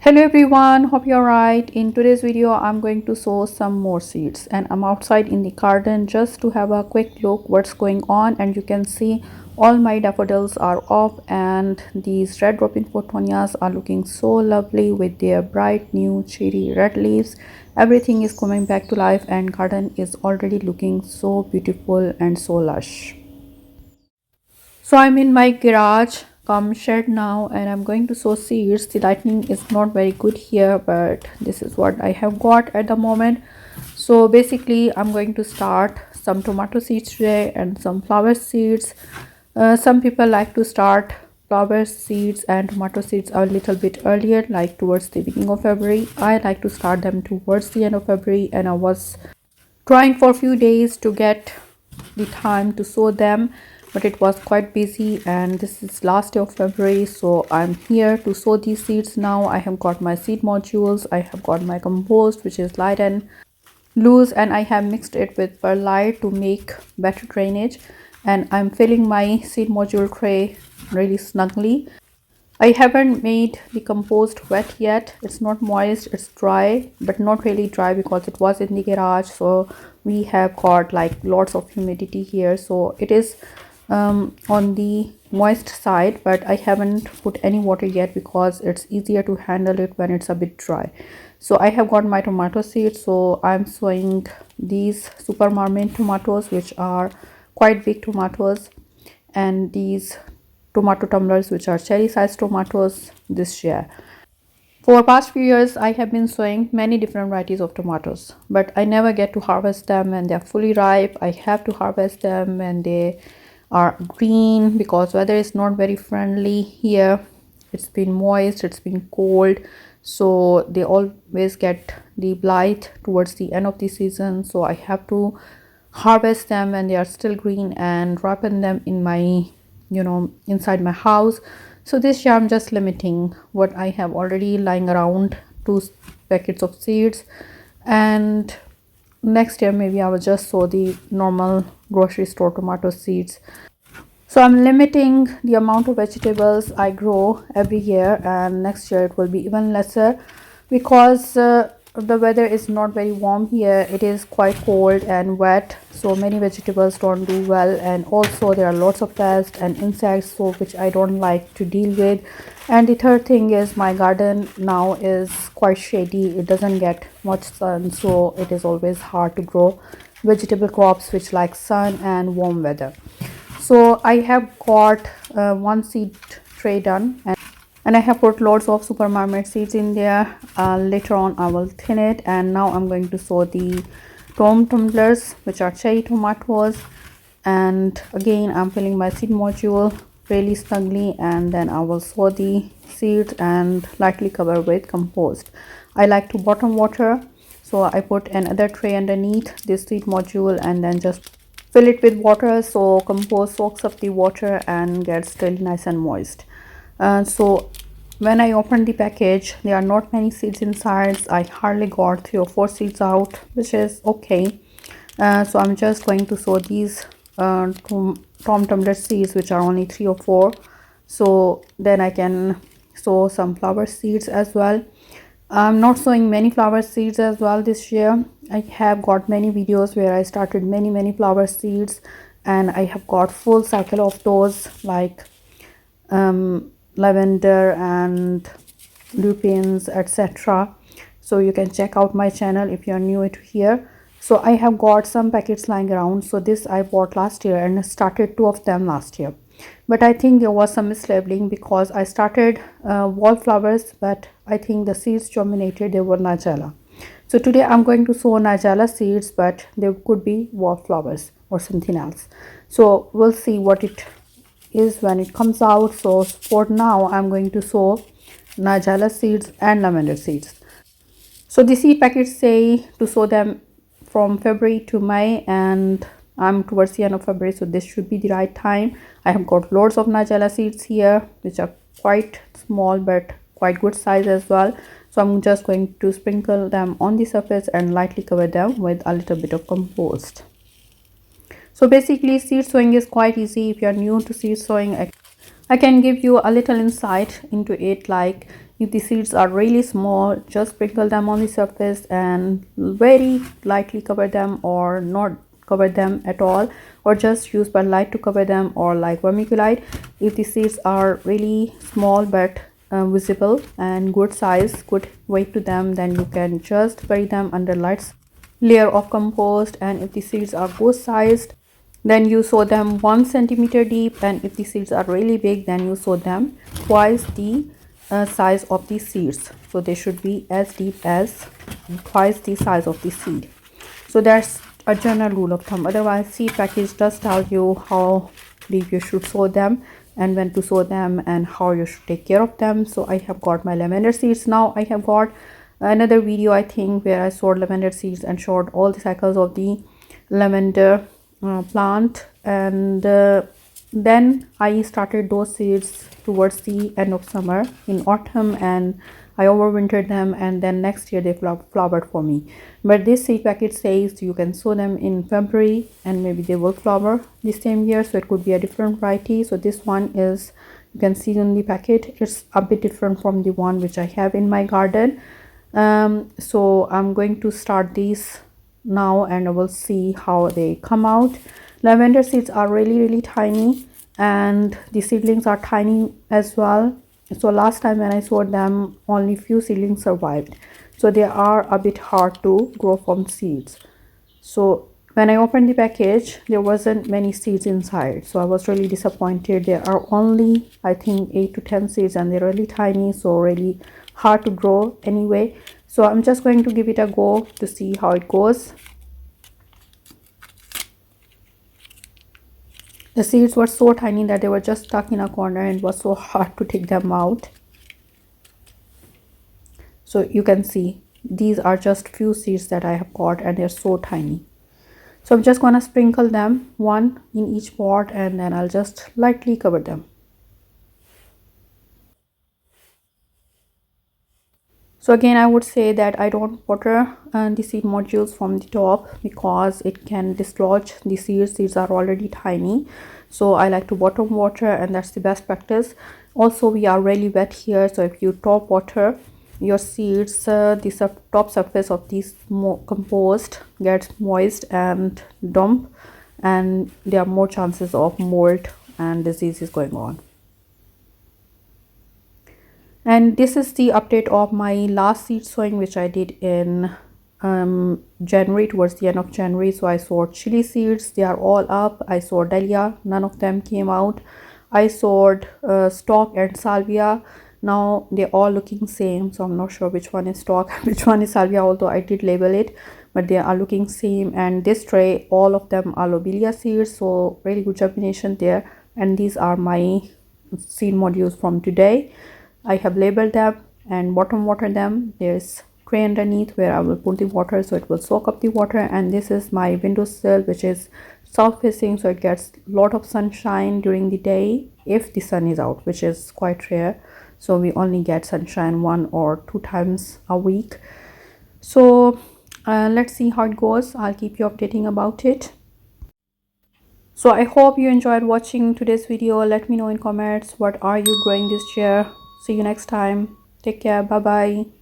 Hello everyone, hope you're right. In today's video I'm going to sow some more seeds and I'm outside in the garden just to have a quick look what's going on. And you can see all my daffodils are up and these red robin petunias are looking so lovely with their bright new cherry red leaves. Everything is coming back to life and garden is already looking so beautiful and so lush. So I'm in my garage come shed now and I'm going to sow seeds. The lighting is not very good here, but this is what I have got at the moment. So basically I'm going to start some tomato seeds today and some flower seeds. Some people like to start flower seeds and tomato seeds a little bit earlier, like towards the beginning of February. I like to start them towards the end of February, and I was trying for a few days to get the time to sow them, but it was quite busy and this is last day of February, so I'm here to sow these seeds now. I have got my seed modules, I have got my compost which is light and loose, and I have mixed it with perlite to make better drainage, and I'm filling my seed module tray really snugly. I haven't made the compost wet yet. It's not moist, it's dry, but not really dry because it was in the garage. So we have got like lots of humidity here. So it is on the moist side, but I haven't put any water yet because it's easier to handle it when it's a bit dry. So I have got my tomato seeds. So I'm sowing these super marmite tomatoes, which are quite big tomatoes, and these tomato tumblers which are cherry sized tomatoes this year. For past few years I have been sowing many different varieties of tomatoes, but I never get to harvest them when they are fully ripe. I have to harvest them when they are green because weather is not very friendly here. It's been moist, it's been cold, so they always get the blight towards the end of the season. So I have to harvest them when they are still green and ripen them in my inside my house. So this year I'm just limiting what I have already lying around, 2 packets of seeds, and next year maybe I will just sow the normal grocery store tomato seeds. So I'm limiting the amount of vegetables I grow every year, and next year it will be even lesser because the weather is not very warm here. It is quite cold and wet, so many vegetables don't do well, and also there are lots of pests and insects, so which I don't like to deal with. And the third thing is my garden now is quite shady. It doesn't get much sun, so it is always hard to grow vegetable crops which like sun and warm weather. So I have got one seed tray done, and I have put lots of super marmite seeds in there. Later on I will thin it, and now I'm going to sow the tumblers which are cherry tomatoes, and again I'm filling my seed module really snugly, and then I will sow the seeds and lightly cover with compost. I like to bottom water, so I put another tray underneath this seed module and then just fill it with water so compost soaks up the water and gets really nice and moist. So when I opened the package, there are not many seeds inside. I hardly got 3 or 4 seeds out, which is okay. So I'm just going to sow these tom tumbler seeds, which are only 3 or 4, so then I can sow some flower seeds as well. I'm not sowing many flower seeds as well this year. I have got many videos where I started many flower seeds, and I have got full cycle of those, like lavender and lupins, etc. So you can check out my channel if you are new to here. So I have got some packets lying around. So this I bought last year and started 2 of them last year, but I think there was some mislabeling because I started wallflowers, but I think the seeds germinated, they were nigella. So today I'm going to sow nigella seeds, but there could be wallflowers or something else. So we'll see what it is when it comes out. So for now I'm going to sow nigella seeds and lavender seeds. So the seed packets say to sow them from February to May, and I'm towards the end of February, so this should be the right time. I have got lots of nigella seeds here which are quite small but quite good size as well. So I'm just going to sprinkle them on the surface and lightly cover them with a little bit of compost. So basically seed sowing is quite easy. If you are new to seed sowing, I can give you a little insight into it. Like If the seeds are really small, just sprinkle them on the surface and very lightly cover them, or not cover them at all, or just use perlite to cover them, or like vermiculite. If the seeds are really small but visible and good size, good weight to them, then you can just bury them under light layer of compost. And if the seeds are good sized, then you sow them 1 centimeter deep, and if the seeds are really big, then you sow them twice the size of the seeds. So they should be as deep as twice the size of the seed. So that's a general rule of thumb. Otherwise, seed package does tell you how deep you should sow them, and when to sow them, and how you should take care of them. So I have got my lavender seeds. Now I have got another video, I think, where I sowed lavender seeds and showed all the cycles of the lavender plant. And then I started those seeds towards the end of summer, in autumn, and I overwintered them, and then next year they flowered for me. But this seed packet says you can sow them in February and maybe they will flower the same year, so it could be a different variety. So this one is, you can see in the packet, it's a bit different from the one which I have in my garden. So I'm going to start these now, and I will see how they come out. Lavender seeds are really tiny, and the seedlings are tiny as well. So last time when I sowed them, only few seedlings survived, so they are a bit hard to grow from seeds. So when I opened the package, there wasn't many seeds inside, so I was really disappointed. There are only, I think, 8 to 10 seeds, and they're really tiny, so really hard to grow anyway. So I'm just going to give it a go to see how it goes. The seeds were so tiny that they were just stuck in a corner, and it was so hard to take them out. So you can see these are just few seeds that I have got, and they're so tiny. So I'm just gonna sprinkle them, one in each pot, and then I'll just lightly cover them. So again, I would say that I don't water the seed modules from the top, because it can dislodge the seeds. Seeds are already tiny, so I like to bottom water, and that's the best practice. Also, we are really wet here, so if you top water your seeds, the top surface of this compost gets moist and damp, and there are more chances of mold and diseases going on. And this is the update of my last seed sowing, which I did in January, towards the end of January. So I sowed chili seeds, they are all up. I sowed dahlia, none of them came out. I sowed stock and salvia. Now they're all looking same, so I'm not sure which one is stock which one is salvia, although I did label it, but they are looking same. And this tray, all of them are lobelia seeds, so really good germination there. And these are my seed modules from today. I have labeled them and bottom water them. There's tray underneath where I will put the water, so it will soak up the water. And this is my windowsill, which is south facing, so it gets a lot of sunshine during the day if the sun is out, which is quite rare. So we only get sunshine 1 or 2 times a week. So let's see how it goes. I'll keep you updating about it. So I hope you enjoyed watching today's video. Let me know in comments, what are you growing this year. See you next time. Take care. Bye bye.